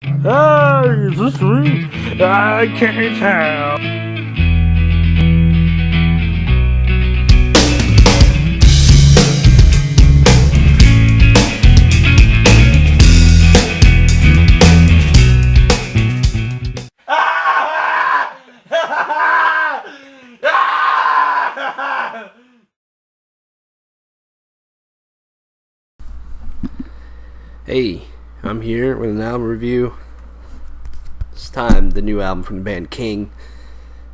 Ah, is this me? I can't tell. Hey, I'm here with an album review. This time, the new album from the band Kyng,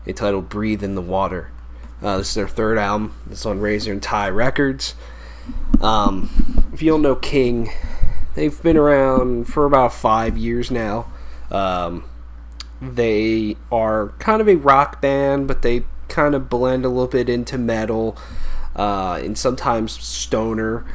entitled Breathe in the Water. This is their third album. It's on Razor and Tie Records. If you don't know Kyng, they've been around for about 5 years now. They are kind of a rock band, but they kind of blend a little bit into metal and sometimes stoner.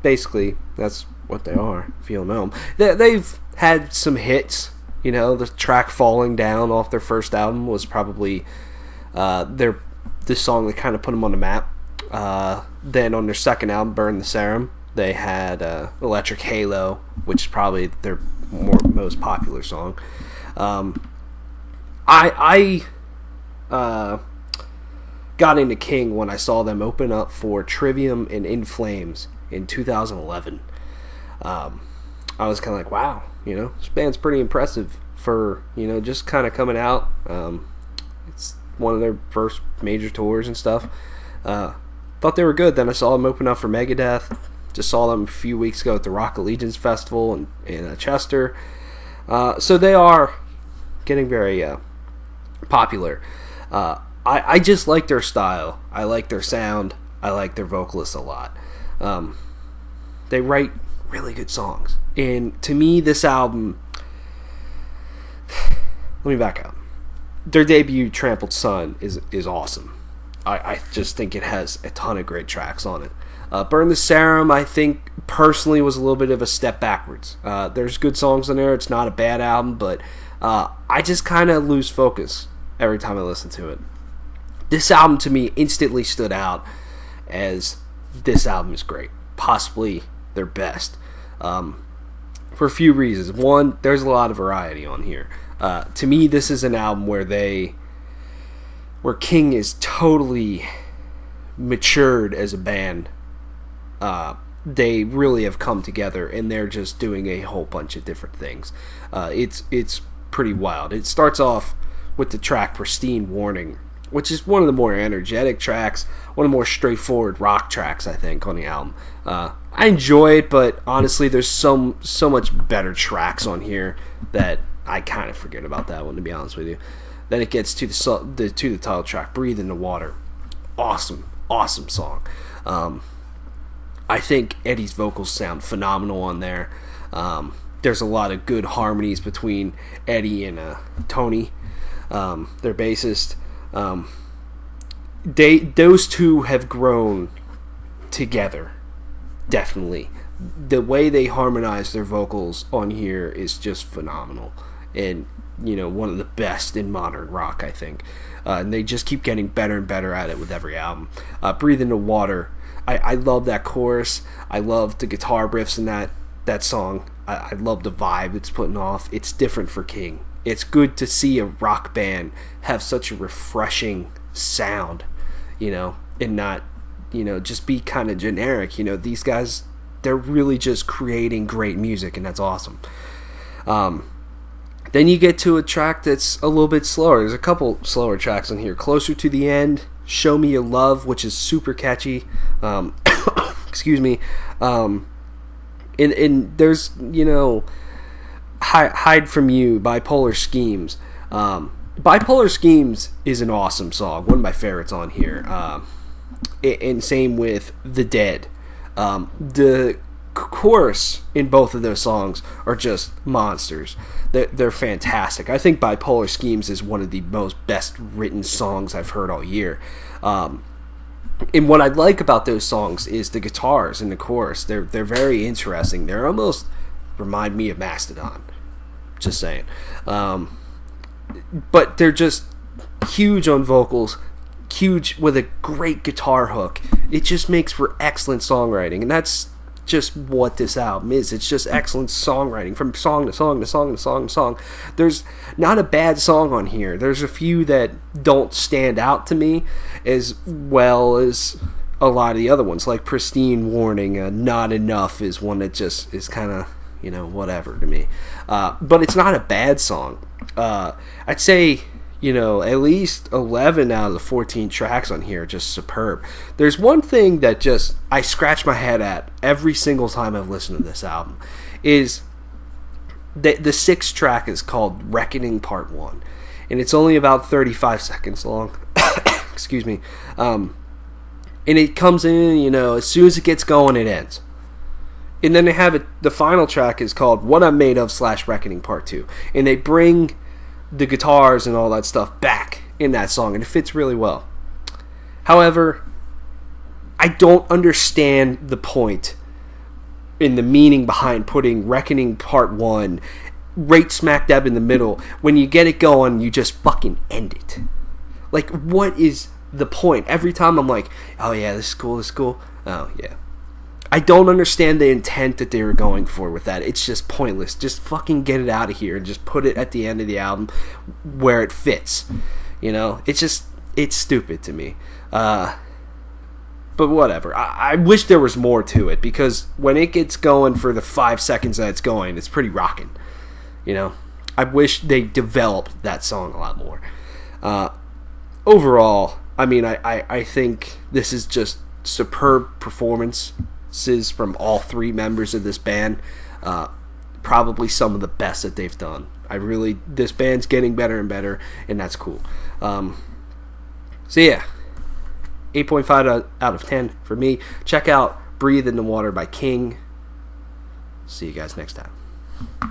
Basically, that's what they are, if you don't know them. They've had some hits. You know, the track Falling Down off their first album was probably the song that kind of put them on the map. Then on their second album, Burn the Serum, they had Electric Halo, which is probably their most popular song. I got into Kyng when I saw them open up for Trivium and In Flames in 2011. I was kind of like, wow, this band's pretty impressive for, just kind of coming out. It's one of their first major tours and stuff. Thought they were good. Then I saw them open up for Megadeth. Just saw them a few weeks ago at the Rock Allegiance Festival in Chester. So they are getting very popular. I just like their style. I like their sound. I like their vocalists a lot. They write really good songs. And to me, this album... Let me back up. Their debut, Trampled Sun, is awesome. I just think it has a ton of great tracks on it. Burn the Serum, I think, personally, was a little bit of a step backwards. There's good songs on there. It's not a bad album, but I just kind of lose focus every time I listen to it. This album, to me, instantly stood out as this album is great. Possibly their best. For a few reasons. One, there's a lot of variety on here. To me, this is an album where Kyng is totally matured as a band. They really have come together, and they're just doing a whole bunch of different things. It's pretty wild. It starts off with the track Pristine Warning, which is one of the more energetic tracks, one of the more straightforward rock tracks, I think, on the album. I enjoy it, but honestly, there's so much better tracks on here that I kind of forget about that one, to be honest with you. Then it gets to the title track, Breathe in the Water. Awesome song. I think Eddie's vocals sound phenomenal on there. There's a lot of good harmonies between Eddie and Tony, their bassist. Those two have grown together, definitely. The way they harmonize their vocals on here is just phenomenal, and one of the best in modern rock, I think. And they just keep getting better and better at it with every album. Breathe in the Water, I love that chorus. I love the guitar riffs in that song. I love the vibe it's putting off. It's different for Kyng. It's good to see a rock band have such a refreshing sound, and not, just be kind of generic. These guys, they're really just creating great music, and that's awesome. Then you get to a track that's a little bit slower. There's a couple slower tracks on here. Closer to the End, Show Me Your Love, which is super catchy. Excuse me. And there's, Hide From You, Bipolar Schemes. Bipolar Schemes is an awesome song, one of my favorites on here. And same with The Dead. The chorus in both of those songs are just monsters. They're fantastic. I think Bipolar Schemes is one of the most best written songs I've heard all year. And what I like about those songs is the guitars in the chorus. They're very interesting. They almost remind me of Mastodon. Just saying. But they're just huge on vocals, huge with a great guitar hook. It just makes for excellent songwriting, and that's just what this album is. It's just excellent songwriting from song to song to song to song to song. There's not a bad song on here. There's a few that don't stand out to me as well as a lot of the other ones, like Pristine Warning. Not Enough is one that just is kind of, whatever to me. But it's not a bad song. I'd say, at least 11 out of the 14 tracks on here are just superb. There's one thing that just I scratch my head at every single time I've listened to this album is that the sixth track is called Reckoning Part 1, and it's only about 35 seconds long. Excuse me. And it comes in, as soon as it gets going, it ends. And then they have it, the final track is called What I'm Made Of / Reckoning Part 2, and they bring the guitars and all that stuff back in that song, and it fits really well. However, I don't understand the point in the meaning behind putting Reckoning Part 1 right smack dab in the middle. When you get it going, you just fucking end it. Like, what is the point? Every time I'm like, oh yeah, this is cool. Oh yeah. I don't understand the intent that they were going for with that. It's just pointless. Just fucking get it out of here and just put it at the end of the album where it fits. It's stupid to me. But whatever. I wish there was more to it, because when it gets going for the 5 seconds that it's going, it's pretty rocking. I wish they developed that song a lot more. Overall, I think this is just superb performances from all three members of this band. Probably some of the best that they've done. This band's getting better and better, and that's cool. So yeah, 8.5 out of 10 for me. Check out Breathe in the Water by Kyng. See you guys next time.